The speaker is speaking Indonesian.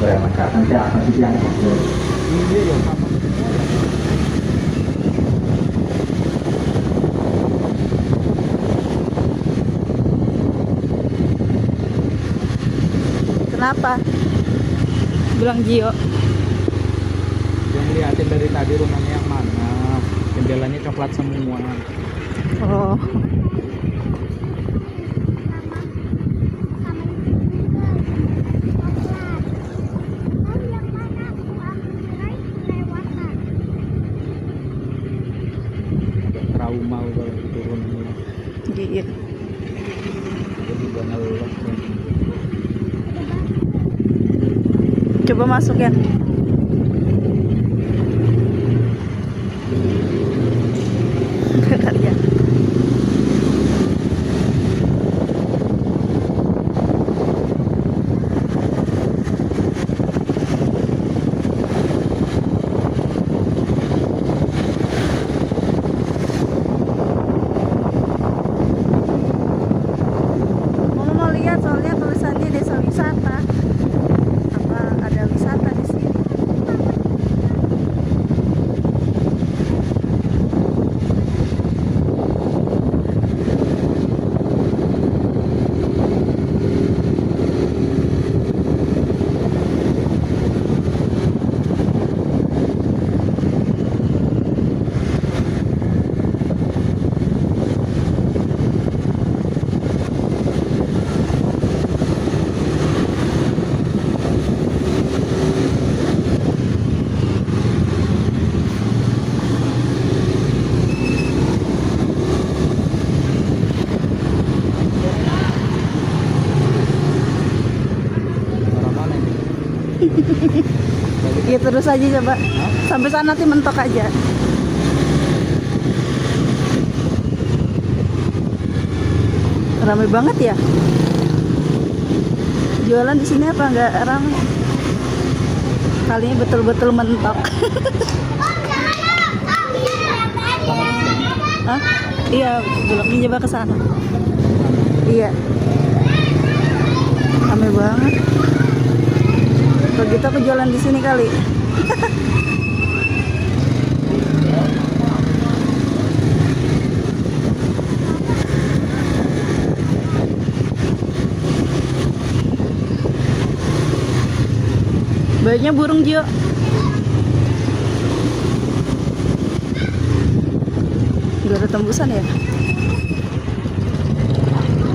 berangkat nanti apa sih yang Iya ya sama semua ya. Kenapa? Bilang Gio. Yang liatin dari tadi rumahnya yang mana, jendelanya coklat semua. Oh. Agak trauma kalau turun ini. Iya. Jadi gua ngelok nih. Coba masuk ya. Ya. Mau lihat soalnya tulisannya desa wisata. Apa ada wisata di sini? Arah mana ini? Ya terus aja coba. Sampai sana nanti mentok aja. Ramai banget ya. Jualan di sini apa nggak ramai? Kali ini betul-betul mentok. Hah? Iya, beloknya coba ke sana. Iya. Ramai banget. Begitu aku jualan di sini kali. Banyaknya burung Jo. Gak ada tembusan ya?